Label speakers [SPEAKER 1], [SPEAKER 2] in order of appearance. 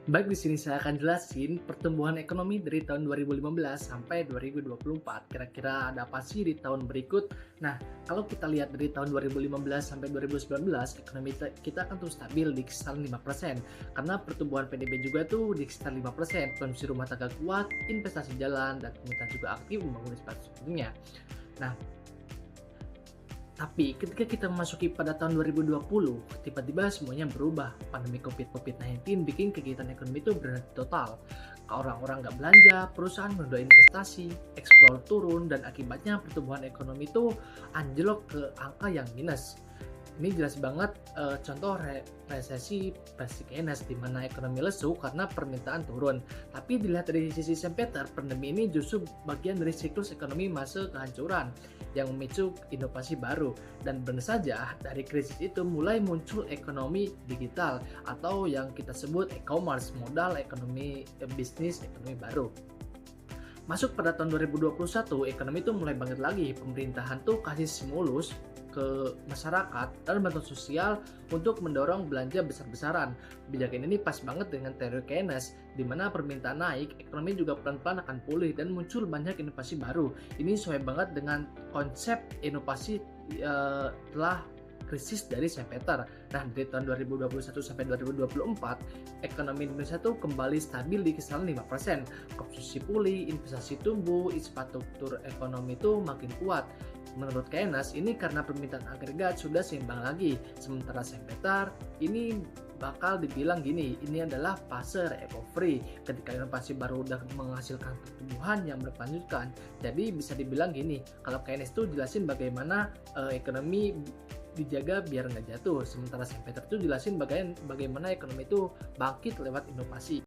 [SPEAKER 1] Baik, di sini saya akan jelasin pertumbuhan ekonomi dari tahun 2015 sampai 2024. Kira-kira ada apa sih di tahun berikut? Nah, kalau kita lihat dari tahun 2015 sampai 2019, ekonomi kita akan terus stabil di kisaran 5%. Karena pertumbuhan PDB juga tuh di kisaran 5%. Konsumsi rumah tangga kuat, investasi jalan, dan pemerintah juga aktif membangun infrastrukturnya. Nah, tapi ketika kita memasuki pada tahun 2020, tiba-tiba semuanya berubah. Pandemi COVID-19 bikin kegiatan ekonomi itu berhenti total. Orang-orang nggak belanja, perusahaan menunda investasi, ekspor turun, dan akibatnya pertumbuhan ekonomi itu anjlok ke angka yang minus. Ini jelas banget contoh resesi pasti Keynes di mana ekonomi lesu karena permintaan turun. Tapi dilihat dari sisi Schumpeter, pandemi ini justru bagian dari siklus ekonomi masa kehancuran yang memicu inovasi baru. Dan benar saja dari krisis itu mulai muncul ekonomi digital atau yang kita sebut e-commerce, modal ekonomi bisnis ekonomi baru. Masuk pada tahun 2021, ekonomi itu mulai bangkit lagi. Pemerintahan tuh kasih stimulus ke masyarakat dan bantuan sosial untuk mendorong belanja besar-besaran. Kebijakan ini pas banget dengan teori Keynes, di mana permintaan naik, ekonomi juga pelan-pelan akan pulih dan muncul banyak inovasi baru. Ini sesuai banget dengan konsep inovasi telah krisis dari Schumpeter. Nah, dari tahun 2021 sampai 2024, ekonomi Indonesia tuh kembali stabil di kisaran 5%. Konsumsi pulih, investasi tumbuh, infrastruktur ekonomi itu makin kuat. Menurut Keynes, ini karena permintaan agregat sudah seimbang lagi. Sementara Schumpeter, ini bakal dibilang gini, ini adalah fase recovery ketika inovasi baru udah menghasilkan pertumbuhan yang berkelanjutan. Jadi bisa dibilang gini, kalau Keynes itu jelasin bagaimana ekonomi dijaga biar nggak jatuh, sementara Schumpeter itu jelasin bagaimana ekonomi itu bangkit lewat inovasi.